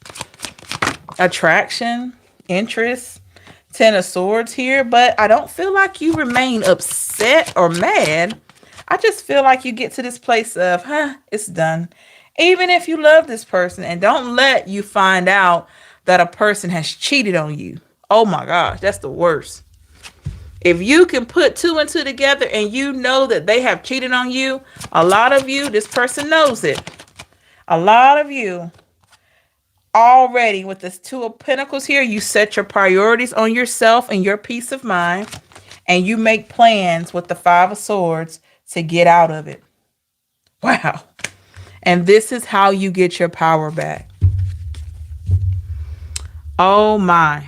attraction, interest. Ten of Swords here, but I don't feel like you remain upset or mad. I just feel like you get to this place of, it's done. Even if you love this person, and don't let you find out that a person has cheated on you. Oh my gosh, that's the worst. If you can put two and two together and you know that they have cheated on you, a lot of you, this person knows it. A lot of you already with this Two of Pentacles here, you set your priorities on yourself and your peace of mind, and you make plans with the Five of Swords to get out of it. Wow. And this is how you get your power back. Oh my.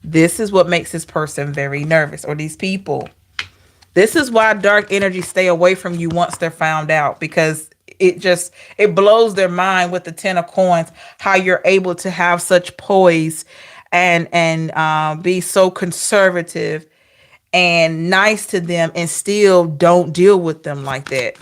This is what makes this person very nervous, or these people. This is why dark energy stay away from you once they're found out, because it blows their mind with the Ten of Coins, how you're able to have such poise and be so conservative and nice to them and still don't deal with them like that.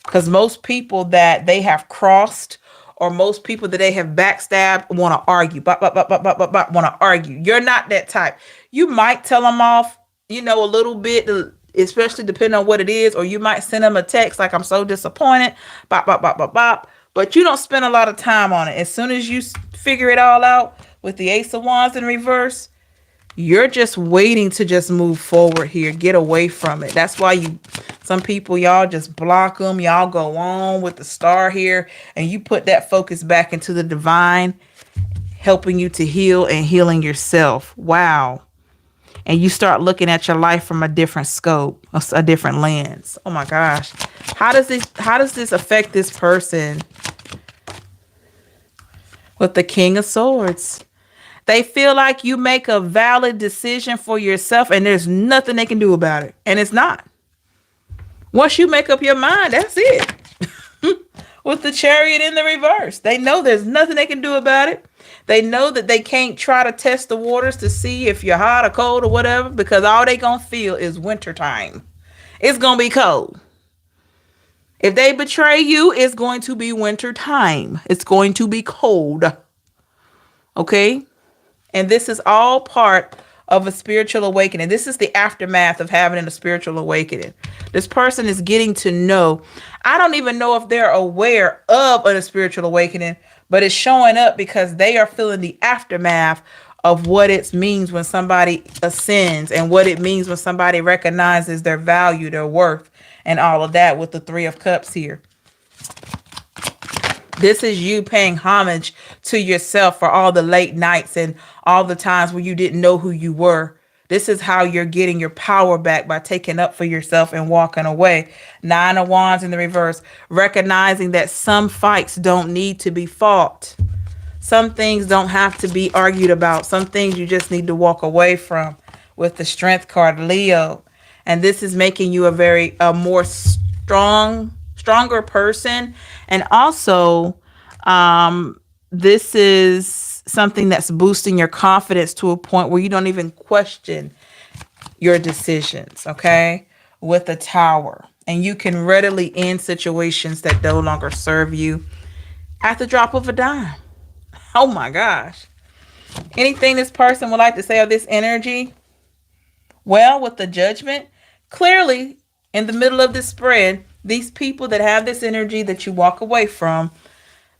Because most people that they have crossed, or most people that they have backstabbed, want to argue. Want to argue. You're not that type. You might tell them off, a little bit, especially depending on what it is, or you might send them a text like, I'm so disappointed, but you don't spend a lot of time on it. As soon as you figure it all out with the Ace of Wands in reverse, you're just waiting to just move forward here, get away from it. That's why some people, y'all just block them. Y'all go on with the Star here, and you put that focus back into the divine, helping you to heal and healing yourself. Wow. And you start looking at your life from a different scope, a different lens. Oh my gosh. How does this affect this person? With the King of Swords. They feel like you make a valid decision for yourself and there's nothing they can do about it. And it's not. Once you make up your mind, that's it. With the Chariot in the reverse. They know there's nothing they can do about it. They know that they can't try to test the waters to see if you're hot or cold or whatever, because all they gonna feel is wintertime. It's gonna be cold. If they betray you, it's going to be winter time. It's going to be cold. Okay? And this is all part of a spiritual awakening. This is the aftermath of having a spiritual awakening. This person is getting to know. I don't even know if they're aware of a spiritual awakening, but it's showing up because they are feeling the aftermath of what it means when somebody ascends and what it means when somebody recognizes their value, their worth, and all of that with the Three of Cups here. This is you paying homage to yourself for all the late nights and all the times where you didn't know who you were. This is how you're getting your power back, by taking up for yourself and walking away. Nine of Wands in the reverse, recognizing that some fights don't need to be fought. Some things don't have to be argued about. Some things you just need to walk away from, with the Strength card, Leo. And this is making you a more stronger person. And also, this is something that's boosting your confidence to a point where you don't even question your decisions, okay? With the Tower. And you can readily end situations that no longer serve you at the drop of a dime. Oh my gosh. Anything this person would like to say of this energy? Well, with the Judgment, clearly in the middle of this spread, these people that have this energy that you walk away from,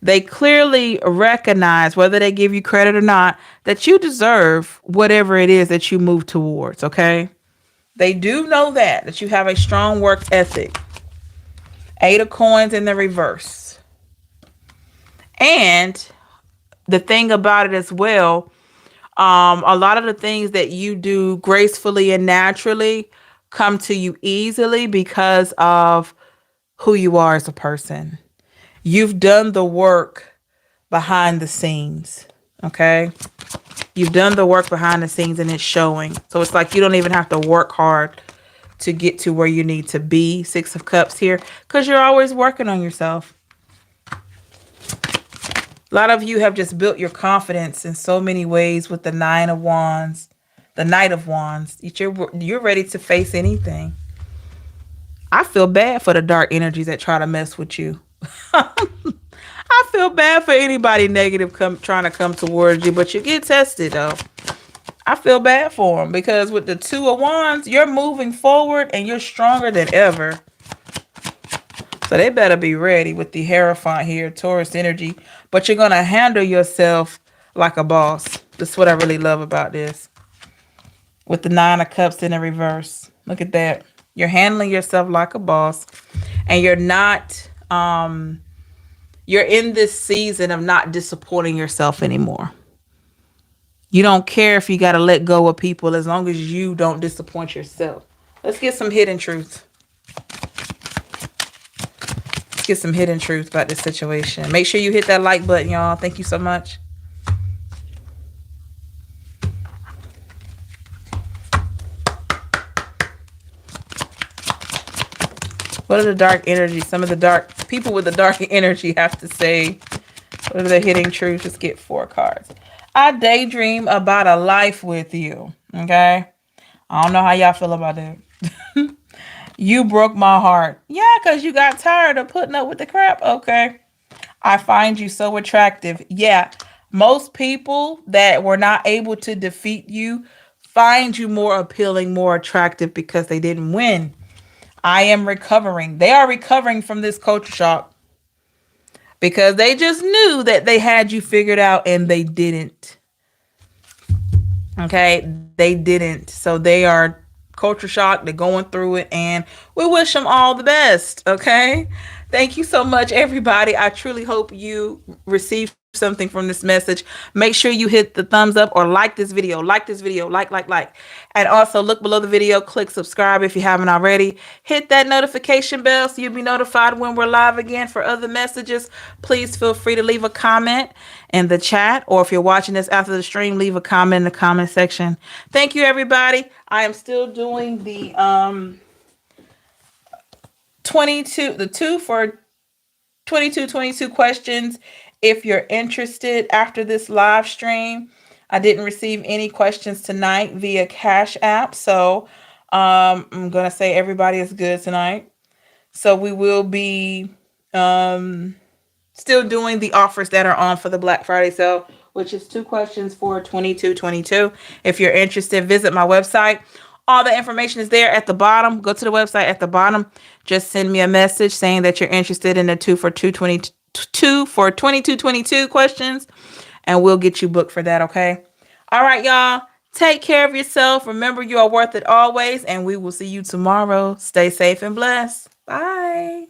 they clearly recognize, whether they give you credit or not, that you deserve whatever it is that you move towards, okay? They do know that you have a strong work ethic. Eight of Coins in the reverse. And the thing about it as well, A lot of the things that you do gracefully and naturally come to you easily because of who you are as a person. You've done the work behind the scenes. Okay. You've done the work behind the scenes and it's showing. So it's like you don't even have to work hard to get to where you need to be. Six of Cups here because you're always working on yourself. A lot of you have just built your confidence in so many ways with the Nine of Wands, the Knight of Wands. You're ready to face anything. I feel bad for the dark energies that try to mess with you. I feel bad for anybody negative trying to come towards you, but you get tested though. I feel bad for them because with the Two of Wands, you're moving forward and you're stronger than ever. So they better be ready with the Hierophant here, Taurus energy. But you're going to handle yourself like a boss. That's what I really love about this. With the Nine of Cups in the reverse. Look at that. You're handling yourself like a boss. And you're not, you're in this season of not disappointing yourself anymore. You don't care if you got to let go of people as long as you don't disappoint yourself. Let's get some hidden truth. Get some hidden truth about this situation. Make sure you hit that like button, y'all. Thank you so much. What are the dark energies? Some of the dark people with the dark energy have to say. What are the hidden truths? Just get 4 cards. I daydream about a life with you. Okay. I don't know how y'all feel about that. You broke my heart. Yeah, because you got tired of putting up with the crap. Okay. I find you so attractive. Yeah. Most people that were not able to defeat you find you more appealing, more attractive because they didn't win. I am recovering. They are recovering from this culture shock because they just knew that they had you figured out and they didn't. Okay. They didn't. So they are culture shock. They're going through it and we wish them all the best. Okay. Thank you so much, everybody. I truly hope you receive something from this message. Make sure you hit the thumbs up or like this video. Like this video. Like. And also look below the video. Click subscribe if you haven't already. Hit that notification bell so you'll be notified when we're live again for other messages. Please feel free to leave a comment in the chat. Or if you're watching this after the stream, leave a comment in the comment section. Thank you, everybody. I am still doing the 2 for 22 questions. If you're interested after this live stream, I didn't receive any questions tonight via Cash App. So I'm going to say everybody is good tonight. So we will be still doing the offers that are on for the Black Friday sale, which is 2 questions for 22. If you're interested, visit my website. All the information is there at the bottom. Go to the website at the bottom. Just send me a message saying that you're interested in the 2 for 22 questions, and we'll get you booked for that, okay? All right, y'all. Take care of yourself. Remember, you are worth it always, and we will see you tomorrow. Stay safe and blessed. Bye.